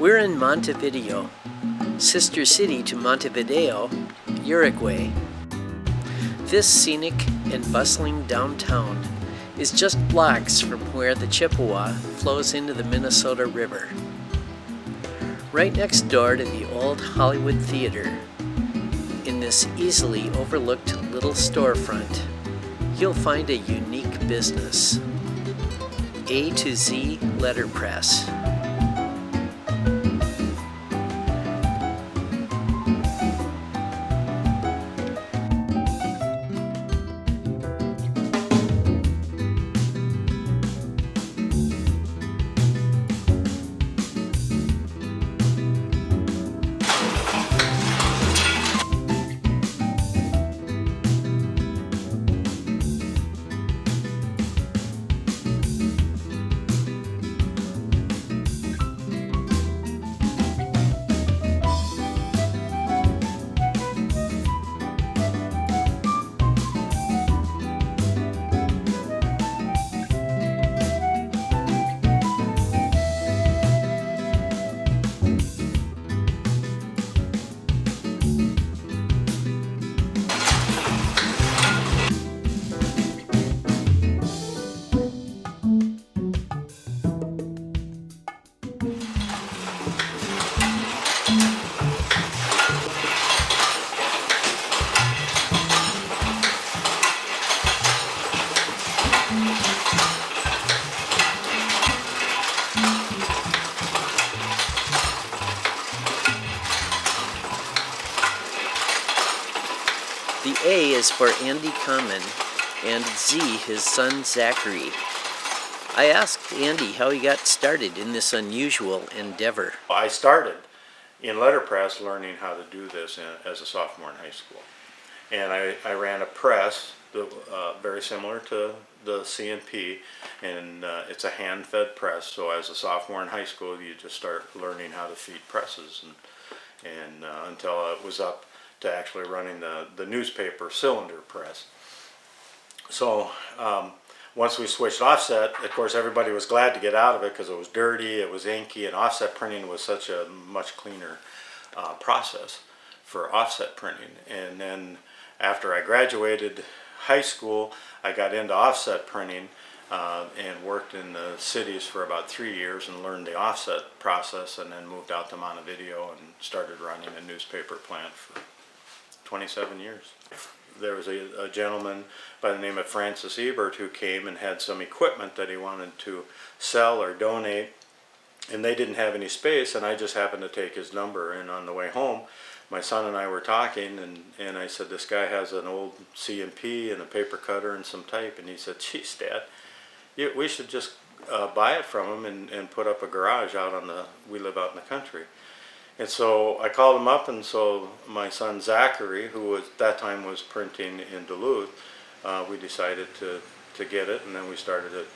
We're in Montevideo, sister city to Montevideo, Uruguay. This scenic and bustling downtown is just blocks from where the Chippewa flows into the Minnesota River. Right next door to the old Hollywood Theater, in this easily overlooked little storefront, you'll find a unique business. A to Z Letterpress. The A is for Andy Kahmann, and Z his son Zachary. I asked Andy how he got started in this unusual endeavor. I started in letterpress learning how to do this as a sophomore in high school. And I ran a press very similar to the C&P, and it's a hand-fed press. So as a sophomore in high school, you just start learning how to feed presses, and until it was up to actually running the newspaper cylinder press. So once we switched offset, of course everybody was glad to get out of it because it was dirty, it was inky, and offset printing was such a much cleaner process for offset printing. And then after I graduated high school, I got into offset printing and worked in the cities for about 3 years and learned the offset process, and then moved out to Montevideo and started running a newspaper plant for 27 years. There was a gentleman by the name of Francis Ebert who came and had some equipment that he wanted to sell or donate, and they didn't have any space, and I just happened to take his number. And on the way home, my son and I were talking, and I said, this guy has an old C&P and a paper cutter and some type, and he said, geez, Dad, we should just buy it from him and put up a garage out on we live out in the country. And so I called him up, and so my son Zachary, who at that time was printing in Duluth, we decided to get it, and then we started it.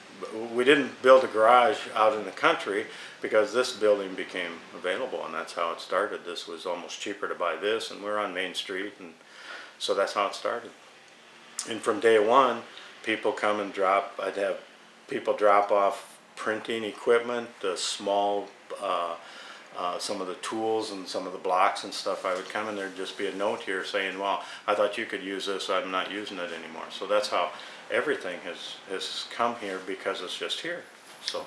We didn't build a garage out in the country because this building became available, and that's how it started. This was almost cheaper to buy this, and we're on Main Street, and so that's how it started. And from day one, people come and drop. I'd have people drop off printing equipment, small some of the tools and some of the blocks and stuff. I would come and there'd just be a note here saying, well, I thought you could use this, I'm not using it anymore. So that's how everything has come here, because it's just here. So,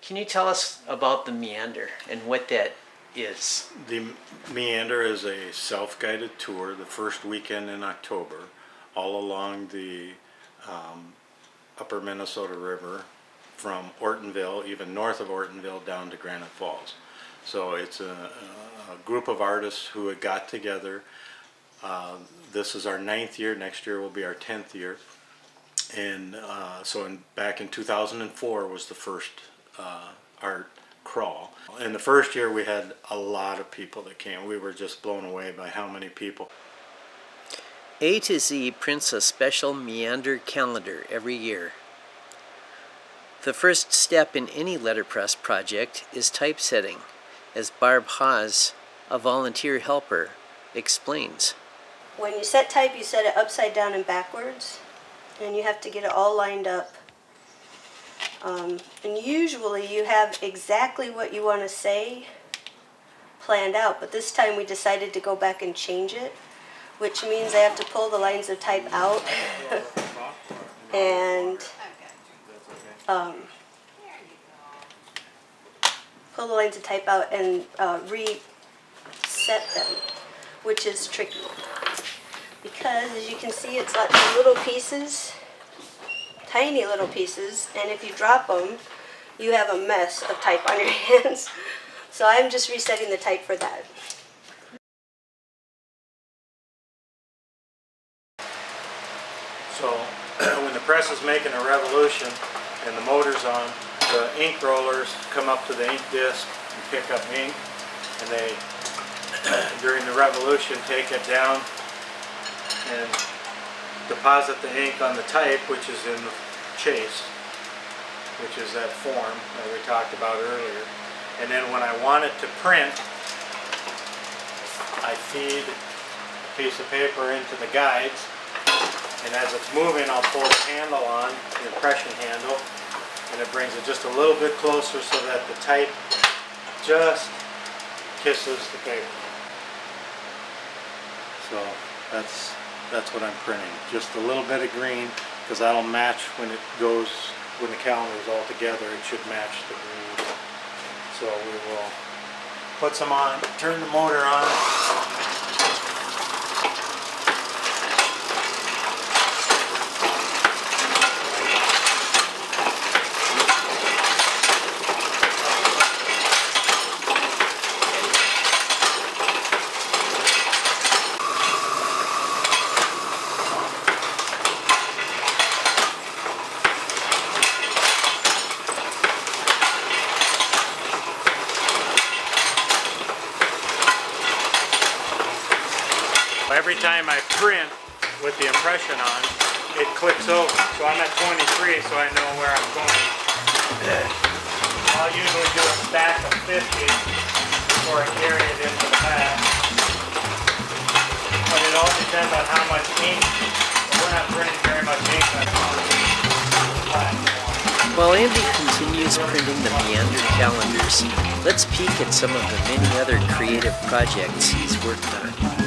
Can you tell us about the Meander and what that is? the Meander is a self-guided tour the first weekend in October all along the upper Minnesota River, from Ortonville, even north of Ortonville, down to Granite Falls. So it's a group of artists who had got together. This is our 9th year. Next year will be our 10th year. And back in 2004 was the first art crawl. In the first year we had a lot of people that came. We were just blown away by how many people. A to Z prints a special Meander calendar every year. The first step in any letterpress project is typesetting, as Barb Hawes, a volunteer helper, explains. When you set type, you set it upside down and backwards, and you have to get it all lined up And usually you have exactly what you want to say planned out, but this time we decided to go back and change it, which means I have to pull the lines of type out and pull the lines of type out and reset them, which is tricky because, as you can see, it's lots of little pieces, tiny little pieces, and if you drop them, you have a mess of type on your hands. So I'm just resetting the type for that. So when the press is making a revolution and the motor's on, the ink rollers come up to the ink disc and pick up ink, and they, during the revolution, take it down and deposit the ink on the type, which is in the chase, which is that form that we talked about earlier. And then when I want it to print, I feed a piece of paper into the guides, and as it's moving, I'll pull the handle on, the impression handle, and it brings it just a little bit closer so that the type just kisses the paper. So that's what I'm printing. Just a little bit of green, because that'll match when it goes, when the calendar is all together, it should match the green. So we will put some on, turn the motor on. Every time I print with the impression on, it clicks over. So I'm at 23, so I know where I'm going. I'll usually do a stack of 50 before I carry it into the bag. But it all depends on how much ink. We're not printing very much ink on the platform. While Andy continues printing the Meander calendars, let's peek at some of the many other creative projects he's worked on.